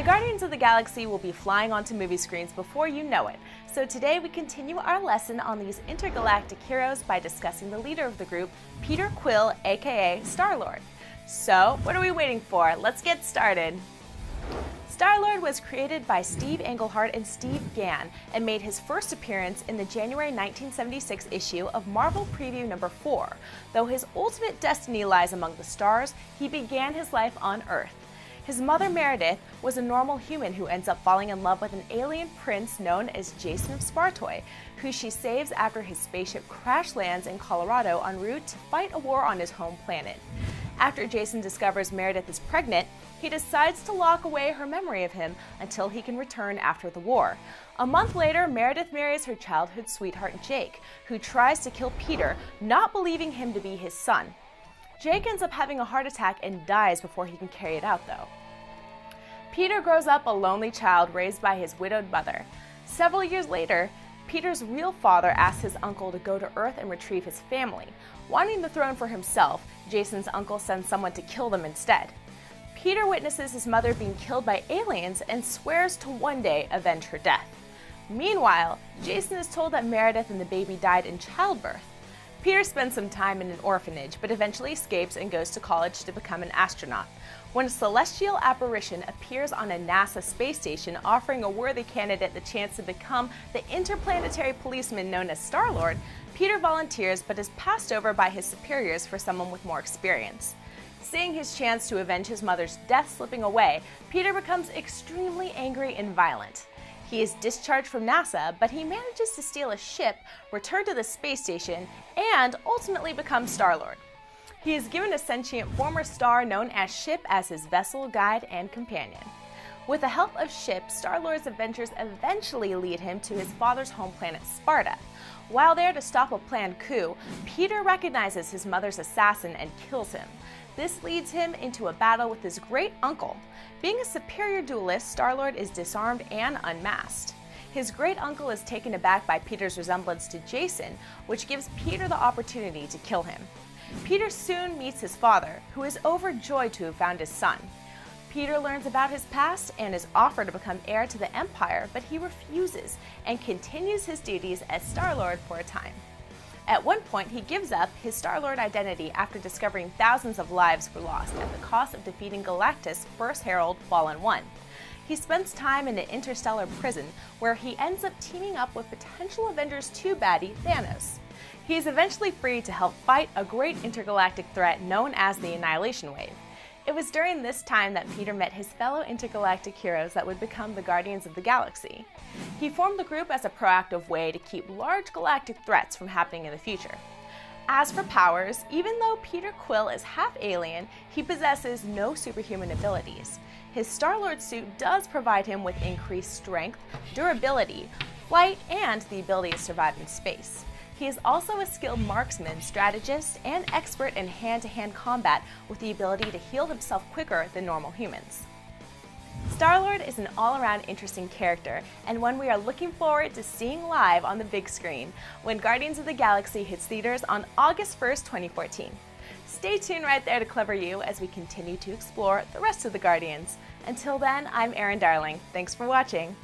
The Guardians of the Galaxy will be flying onto movie screens before you know it, so today we continue our lesson on these intergalactic heroes by discussing the leader of the group, Peter Quill, aka Star-Lord. So, what are we waiting for? Let's get started! Starlord was created by Steve Englehart and Steve Gann and made his first appearance in the January 1976 issue of Marvel Preview number 4. Though his ultimate destiny lies among the stars, he began his life on Earth. His mother Meredith was a normal human who ends up falling in love with an alien prince known as Jason of Spartoy, who she saves after his spaceship crash lands in Colorado en route to fight a war on his home planet. After Jason discovers Meredith is pregnant, he decides to lock away her memory of him until he can return after the war. A month later, Meredith marries her childhood sweetheart Jake, who tries to kill Peter, not believing him to be his son. Jake ends up having a heart attack and dies before he can carry it out, though. Peter grows up a lonely child raised by his widowed mother. Several years later, Peter's real father asks his uncle to go to Earth and retrieve his family. Wanting the throne for himself, Jason's uncle sends someone to kill them instead. Peter witnesses his mother being killed by aliens and swears to one day avenge her death. Meanwhile, Jason is told that Meredith and the baby died in childbirth. Peter spends some time in an orphanage, but eventually escapes and goes to college to become an astronaut. When a celestial apparition appears on a NASA space station offering a worthy candidate the chance to become the interplanetary policeman known as Starlord, Peter volunteers but is passed over by his superiors for someone with more experience. Seeing his chance to avenge his mother's death slipping away, Peter becomes extremely angry and violent. He is discharged from NASA, but he manages to steal a ship, return to the space station, and ultimately become Starlord. He is given a sentient former star known as Ship as his vessel, guide, and companion. With the help of Ship, Star-Lord's adventures eventually lead him to his father's home planet, Sparta. While there to stop a planned coup, Peter recognizes his mother's assassin and kills him. This leads him into a battle with his great uncle. Being a superior duelist, Star-Lord is disarmed and unmasked. His great uncle is taken aback by Peter's resemblance to Jason, which gives Peter the opportunity to kill him. Peter soon meets his father, who is overjoyed to have found his son. Peter learns about his past and is offered to become heir to the Empire, but he refuses and continues his duties as Star-Lord for a time. At one point, he gives up his Star-Lord identity after discovering thousands of lives were lost at the cost of defeating Galactus' first herald, Fallen One. He spends time in an interstellar prison where he ends up teaming up with potential Avengers 2 baddie Thanos. He is eventually free to help fight a great intergalactic threat known as the Annihilation Wave. It was during this time that Peter met his fellow intergalactic heroes that would become the Guardians of the Galaxy. He formed the group as a proactive way to keep large galactic threats from happening in the future. As for powers, even though Peter Quill is half alien, he possesses no superhuman abilities. His Star-Lord suit does provide him with increased strength, durability, flight, and the ability to survive in space. He is also a skilled marksman, strategist, and expert in hand-to-hand combat with the ability to heal himself quicker than normal humans. Star-Lord is an all-around interesting character, and one we are looking forward to seeing live on the big screen when Guardians of the Galaxy hits theaters on August 1st, 2014. Stay tuned right there to Clever You as we continue to explore the rest of the Guardians. Until then, I'm Erin Darling. Thanks for watching.